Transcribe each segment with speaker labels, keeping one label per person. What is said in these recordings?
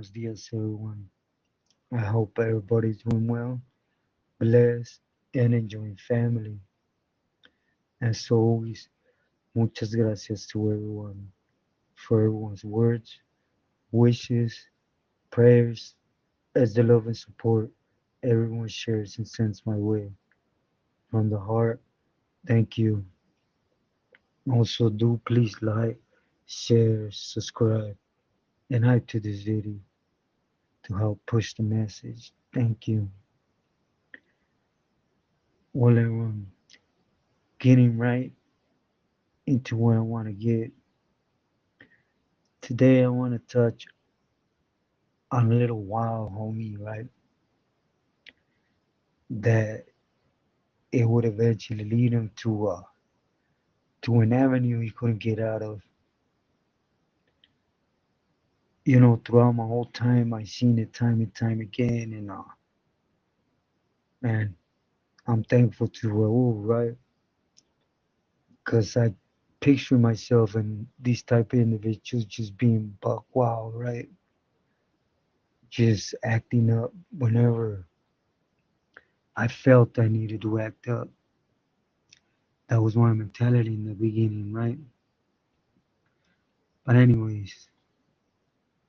Speaker 1: buenos dias, everyone. I hope everybody's doing well, blessed, and enjoying family. As always, muchas gracias to everyone for everyone's words, wishes, prayers, as the love and support everyone shares and sends my way. From the heart, thank you. Also, do please like, share, subscribe, and hype to this video to help push the message. Thank you. Well, everyone, getting right into where I want to get. Today, I want to touch on a little wild homie, right? That it would eventually lead him to an avenue he couldn't get out of. Throughout my whole time, I seen it time and time again, and man, I'm thankful to Raul, right? Because I picture myself in these type of individuals just being buck wild, right? Just acting up whenever I felt I needed to act up. That was my mentality in the beginning, right? But anyways,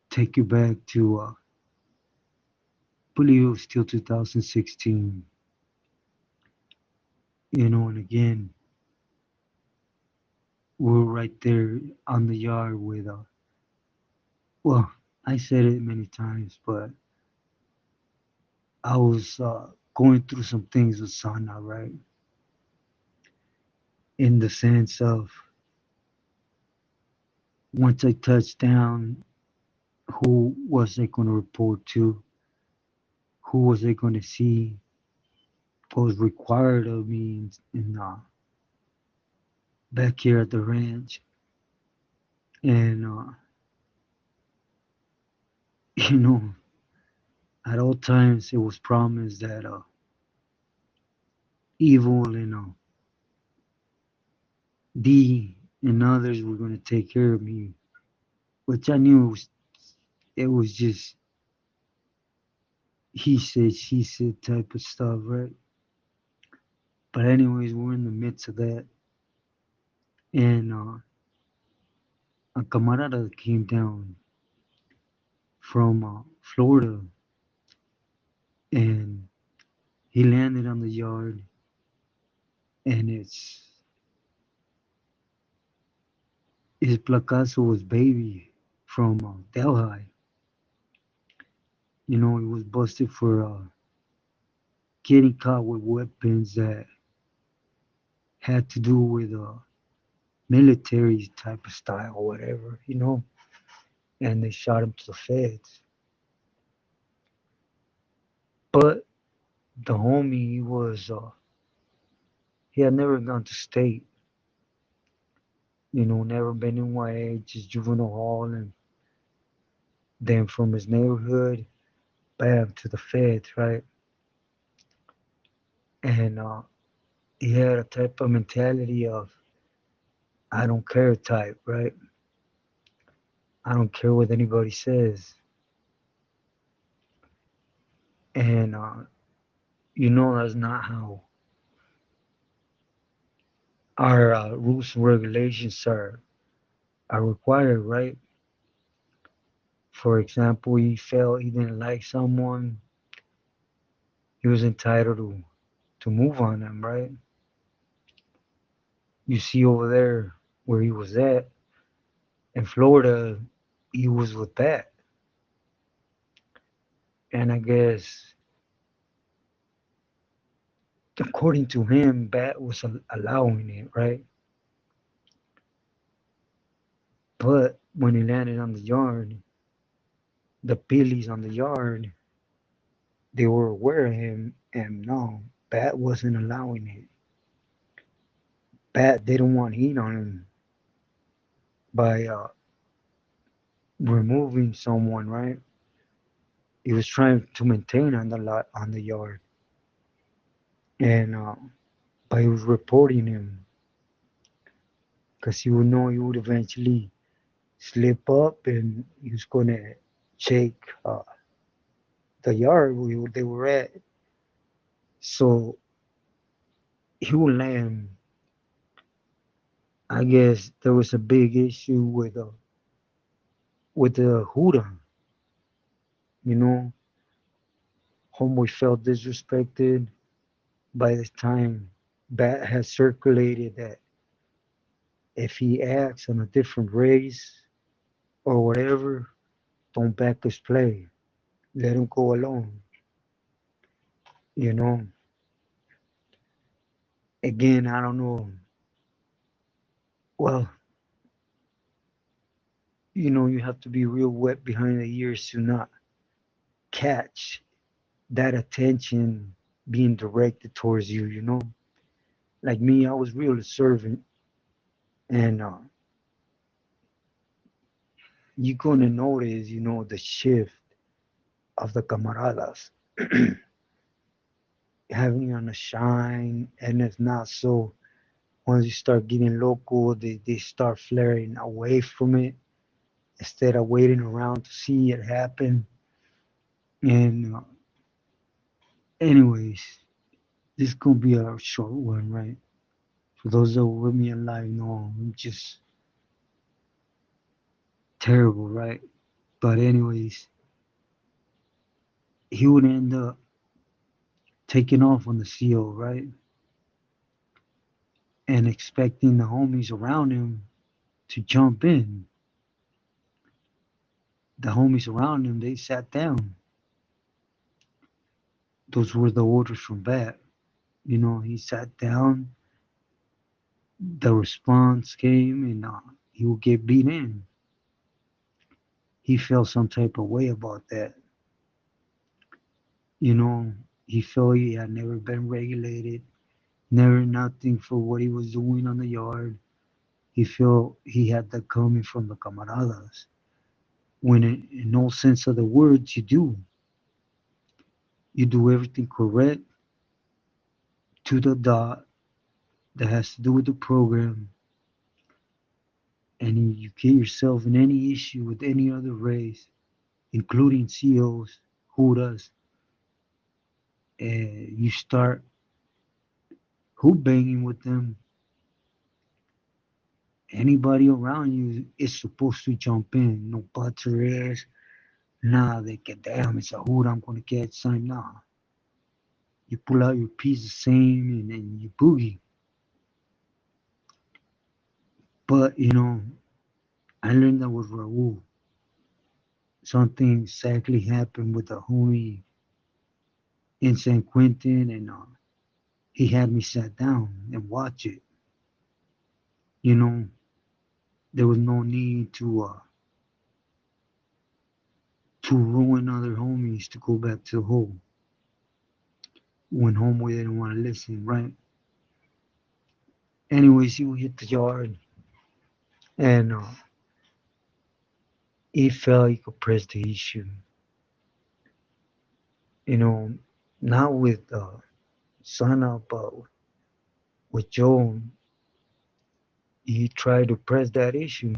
Speaker 1: take you back to believe it was still 2016. And again, we're right there on the yard with well, I said it many times, but I was going through some things with Sana, right? In the sense of once I touched down, who was I going to report to? Who was I going to see? What was required of me back here at the ranch? And you know, at all times it was promised that evil and D and others were going to take care of me, which I knew it was just he said, she said type of stuff, right? But anyways, we're in the midst of that, and a camarada came down from Florida, and he landed on the yard, and his placazo was baby from Delhi. He was busted for getting caught with weapons that had to do with military type of style or whatever. And they shot him to the feds. But the homie, he had never gone to state, never been in YA, just juvenile hall, and then from his neighborhood, bam, to the feds, right? And he had a type of mentality of, I don't care type, right? I don't care what anybody says. And that's not how our rules and regulations are required, right? For example, he felt he didn't like someone, he was entitled to move on them, right? You see over there where he was at in Florida, he was with Pat. And I guess, according to him, Bat was allowing it, right? But when he landed on the yard, the pillies on the yard, they were aware of him, and no, Bat wasn't allowing it. Bat didn't want heat on him by removing someone, right? He was trying to maintain on the lot on the yard, and but he was reporting him because he would know he would eventually slip up, and he was gonna check the yard they were at. So he would land. I guess there was a big issue with the Huda. You know, homeboy felt disrespected. By this time, Bat has circulated that if he acts on a different race or whatever, don't back his play. Let him go alone. You know, again, I don't know. Well, you have to be real wet behind the ears to not catch that attention being directed towards you, Like me, I was real observant, and you're gonna notice, the shift of the camaradas having on a shine, and if not so, once you start getting local, they start flaring away from it instead of waiting around to see it happen. And anyways, this is gonna be a short one, right? For those that were with me in life, know I'm just terrible, right? But anyways, he would end up taking off on the CO, right? And expecting the homies around him to jump in. The homies around him, they sat down. Those were the orders from Bat. He sat down, the response came, and he would get beat in. He felt some type of way about that. You know, he felt he had never been regulated, never nothing for what he was doing on the yard. He felt he had that coming from the camaradas. When in no sense of the words, you do. You do everything correct to the dot that has to do with the program, and you get yourself in any issue with any other race, including COs, Judas, and you start hoop banging with them, anybody around you is supposed to jump in. No buts or ifs. Nah, they get damn, it's a hood, I'm gonna catch some. Nah. You pull out your piece the same and then you boogie. But I learned that with Raul. Something exactly happened with the homie in San Quentin, and he had me sat down and watch it. You know, there was no need to ruin other homies to go back to the hole when homeboy didn't want to listen, right? Anyways, he would hit the yard, and he felt he could press the issue. You know, not with Sana, but with Joe. He tried to press that issue,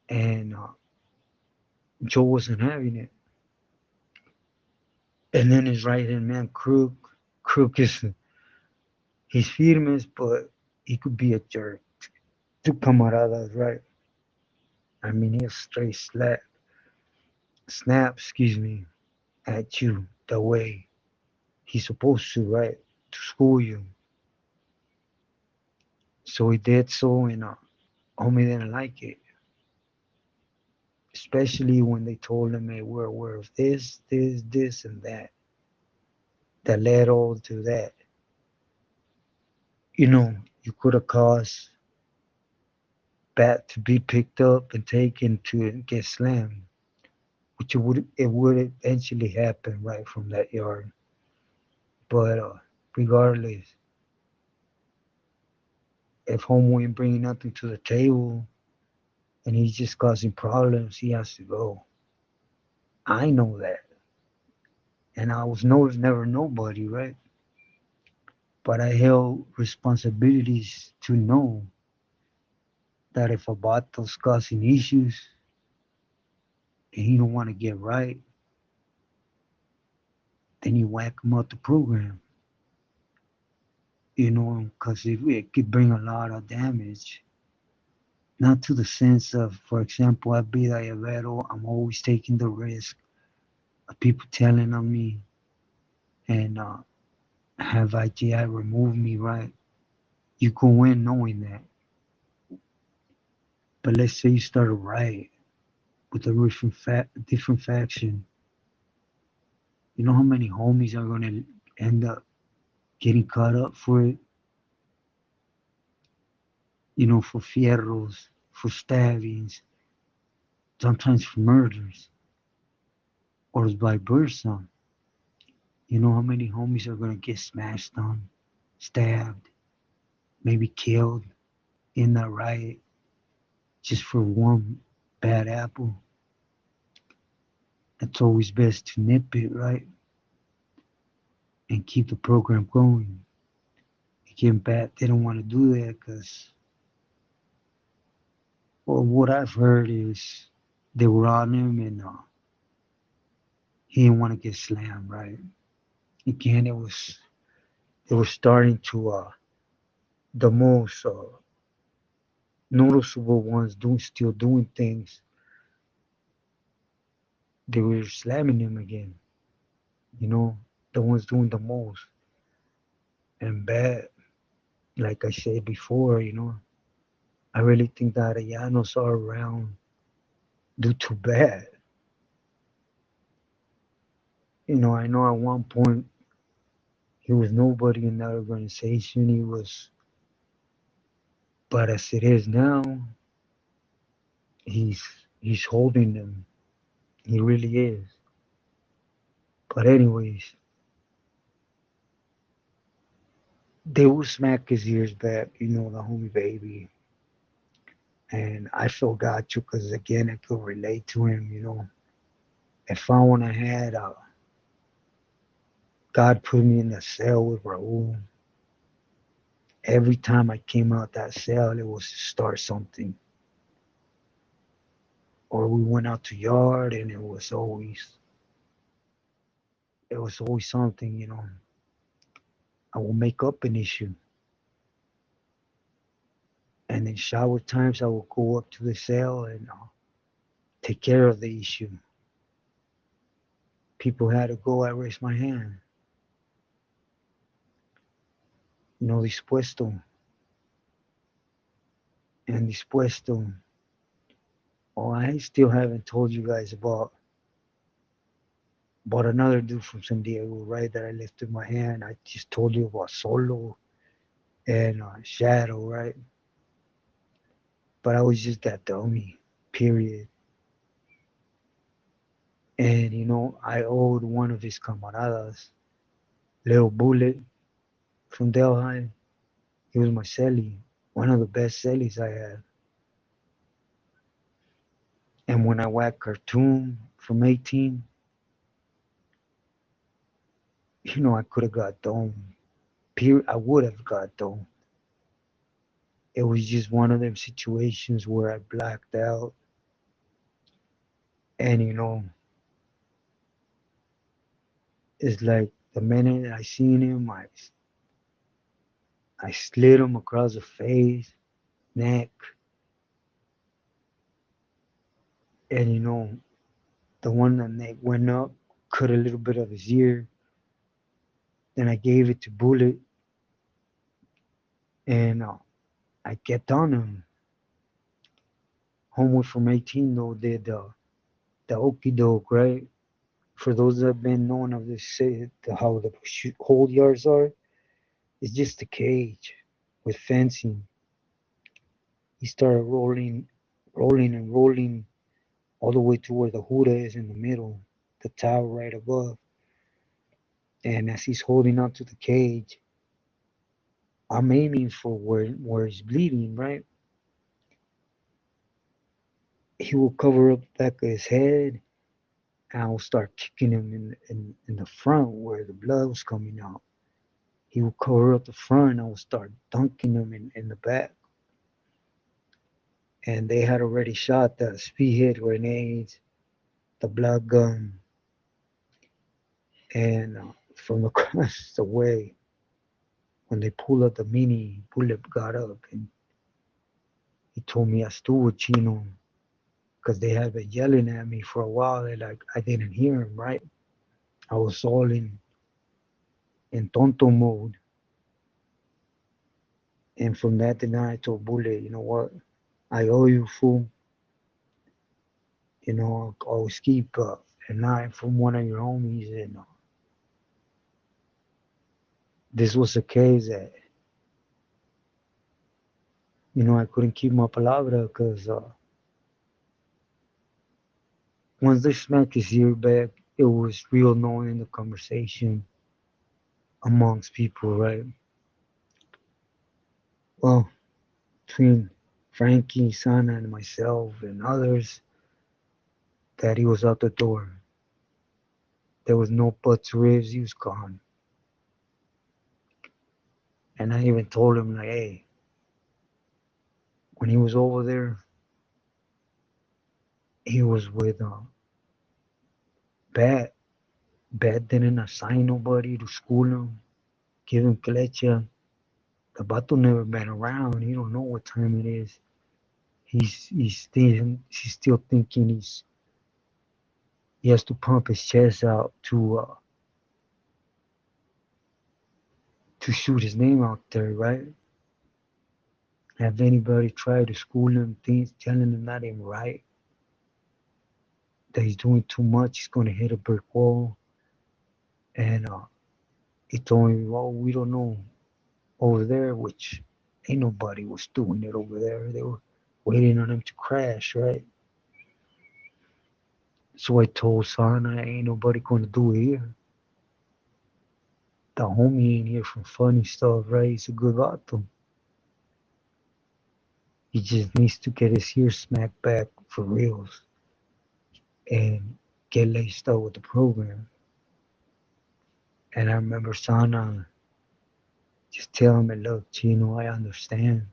Speaker 1: and Joe wasn't having it. And then his right hand man, Crook. Crook is he's firmes, but he could be a jerk. To camaradas, right? I mean, he'll straight snap, excuse me, at you the way he's supposed to, right? To school you. So he did so, and homie didn't like it. Especially when they told him, hey, we're aware of this, and that led all to that. You could have caused Bat to be picked up and taken to get slammed, which it would eventually happen right from that yard. But regardless, if homeboy ain't bringing nothing to the table and he's just causing problems, he has to go. I know that, and I was never nobody, right? But I held responsibilities to know that if a bato's causing issues, and he don't want to get right, then you whack him out the program. Because it could bring a lot of damage. Not to the sense of, for example, I be diabetic, I'm always taking the risk of people telling on me and have IGI remove me, right? You go in knowing that. But let's say you start a riot with a different faction. You know how many homies are gonna end up getting caught up for it? For fierros, for stabbings, sometimes for murders, or vice versa. You know how many homies are gonna get smashed on, stabbed, maybe killed in that riot just for one bad apple. It's always best to nip it, right? And keep the program going. Again, bad, they don't want to do that because, well, what I've heard is they were on him and he didn't want to get slammed, right? Again, they were starting to the most noticeable ones still doing things. They were slamming him again, you know, the ones doing the most and bad. Like I said before, I really think that Llanos are around do too bad. I know at one point he was nobody in that organization. But as it is now, he's he's holding them. He really is. But anyways, they will smack his ears back. The homie baby, and I feel got you because again, I could relate to him. If I want to had God put me in the cell with Raul. Every time I came out that cell, it was to start something. Or we went out to yard, and it was always something. I will make up an issue, and in shower times, I will go up to the cell and take care of the issue. People had to go. I raised my hand. Dispuesto and dispuesto. Oh, I still haven't told you guys about another dude from San Diego, right? That I lifted my hand. I just told you about Solo and Shadow, right? But I was just that dummy, period. And I owed one of his camaradas, Little Bullet from Delhi. He was my celly, one of the best cellies I had. And when I whacked Cartoon from 18, I could have got dome. I would have got dome. It was just one of them situations where I blacked out. And it's like the minute I seen him, I slid him across the face, neck, and the one that neck went up, cut a little bit of his ear. Then I gave it to Bullet, and I kept on him. Homeward from 18 though did the okey doke, right? For those that have been known of this, how the hold yards are, it's just a cage with fencing. He started rolling, rolling, and rolling all the way to where the Huda is in the middle, the tower right above. And as he's holding onto the cage, I'm aiming for where he's bleeding, right? He will cover up the back of his head, and I will start kicking him in the front where the blood was coming out. He will cover up the front, and I will start dunking him in the back. And they had already shot the spearhead grenades the black gun, and from across the way, when they pulled up the mini, Bullet got up and he told me I stood with Chino because they had been yelling at me for a while. They like I didn't hear him right. I was all in tonto mode, and from that day I told Bullet, you know what? I owe you, fool. You know, always keep an eye from one of your homies, and this was a case that I couldn't keep my palabra because once they smacked his ear back, it was real known in the conversation amongst people, right? Well, between Frankie, Sana, and myself and others, that he was out the door. There was no buts, ribs, he was gone. And I even told him, like, hey, when he was over there, he was with Bat. Bat didn't assign nobody to school him, give him clecha. The vato never been around. He don't know what time it is. He's still thinking he has to pump his chest out to shoot his name out there, right? Have anybody tried to school him things, telling him that ain't right, that he's doing too much, he's gonna hit a brick wall, and he told me, well, we don't know over there, which ain't nobody was doing it over there. They were waiting on him to crash, right? So I told Sana, ain't nobody gonna do it here. The homie ain't here for funny stuff, right? He's a good vato. He just needs to get his ear smacked back for reals and get laced up with the program. And I remember Sana just telling me, look, Chino, I understand.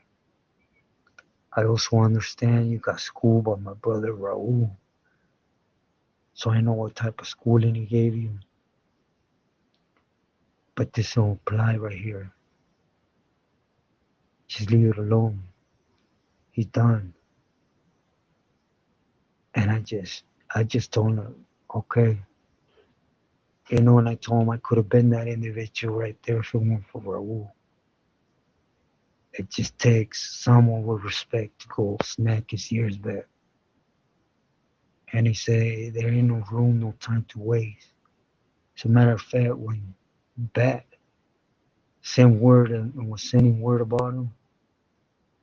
Speaker 1: I also understand you got schooled by my brother Raul. So I know what type of schooling he gave you. But this don't apply right here. Just leave it alone. He's done. And I just told him, okay. And I told him I could have been that individual right there if it weren't for Raul. It just takes someone with respect to go smack his ears back. And he said, there ain't no room, no time to waste. As a matter of fact, when Bat sent word and was sending word about him,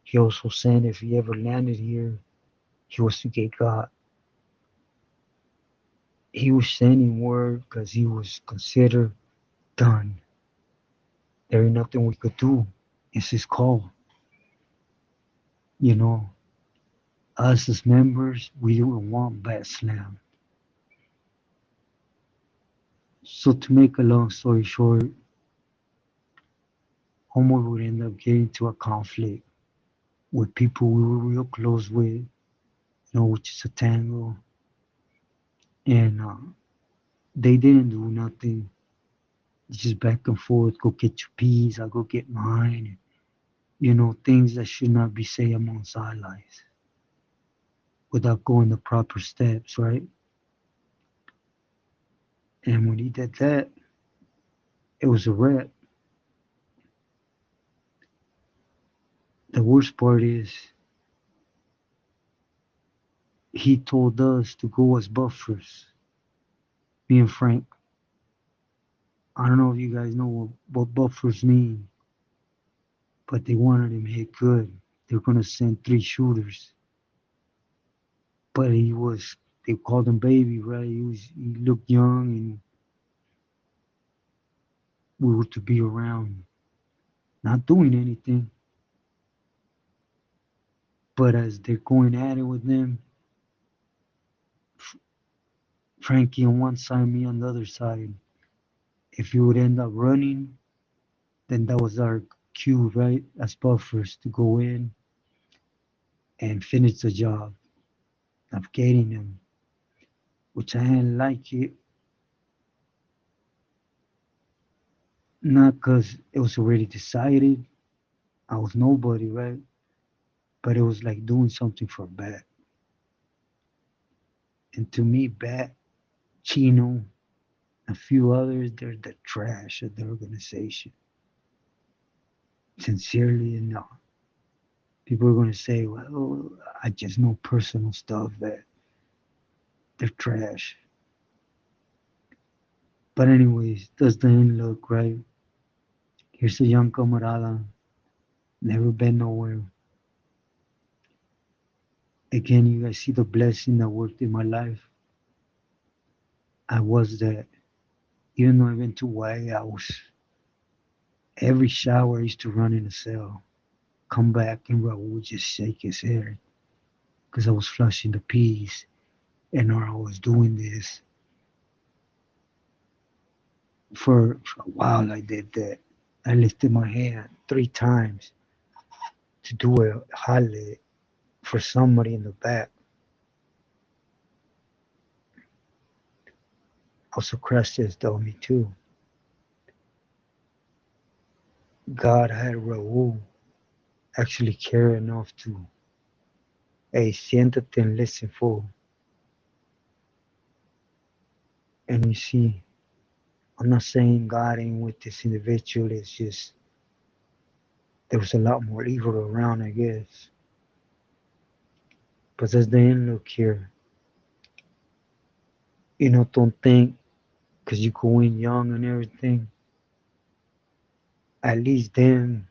Speaker 1: he also said if he ever landed here, he was to get got. He was sending word because he was considered done. There ain't nothing we could do. It's his call. You know, us as members, we don't want Bat slam. So to make a long story short, Homer would end up getting into a conflict with people we were real close with, which is a tango, and they didn't do nothing. Just back and forth, go get your piece, I go get mine. Things that should not be said among sidelights without going the proper steps, right? And when he did that, it was a wrap. The worst part is he told us to go as buffers, me and Frank. I don't know if you guys know what buffers mean, but they wanted him hit good. They're gonna send 3 shooters. But they called him baby, right? He looked young and we were to be around, not doing anything. But as they're going at it with them, Frankie on one side, me on the other side. If you would end up running, then that was our cue, right? As buffers to go in and finish the job of getting them. which I didn't like it, not because it was already decided. I was nobody, right? But it was like doing something for Bat. And to me, Bat, Chino, a few others, they're the trash of the organization. Sincerely enough. People are going to say, well, I just know personal stuff that they're trash. But anyways, does the end look right? Here's a young camarada, never been nowhere. Again, you guys see the blessing that worked in my life. I was that. Even though I went to Y, I was every shower I used to run in a cell. Come back and Raul would just shake his head because I was flushing the peas and or I was doing this for a while. I did that. I lifted my hand 3 times to do a highlight for somebody in the back. Also, Crestes told me too. God had Raul actually care enough to, hey, siéntate and listen, fool. And you see, I'm not saying God ain't with this individual. It's just there was a lot more evil around, I guess. But as the end look here, don't think because you go in young and everything, at least then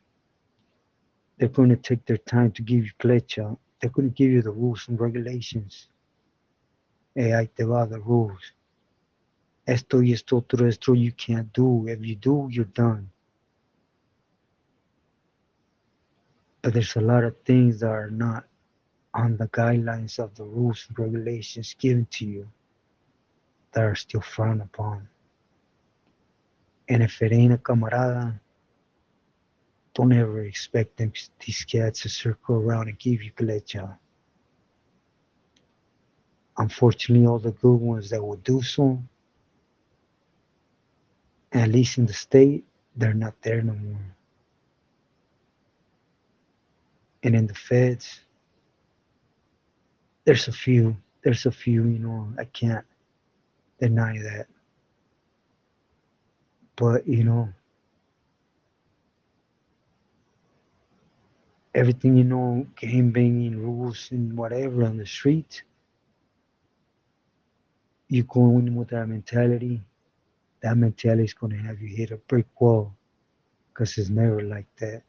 Speaker 1: they're going to take their time to give you plecha. They're going to give you the rules and regulations. Hey, ahí te va the rules. Esto y esto otro, esto you can't do. If you do, you're done. But there's a lot of things that are not on the guidelines of the rules and regulations given to you that are still frowned upon. And if it ain't a camarada, don't ever expect them, these cats to circle around and give you plecha. Unfortunately, all the good ones that would do so, at least in the state, they're not there no more. And in the feds, there's a few. There's a few, I can't deny that. But, everything game banging rules and whatever on the street, you go in with that mentality is going to have you hit a brick wall because it's never like that.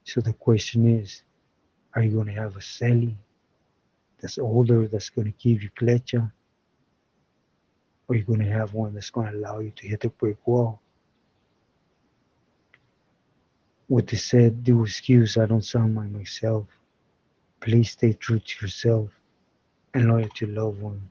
Speaker 1: So the question is, are you going to have a celly that's older that's going to give you clecha, or are you going to have one that's going to allow you to hit the brick wall? With this said, do excuse I don't sound like myself. Please stay true to yourself and loyal to loved ones.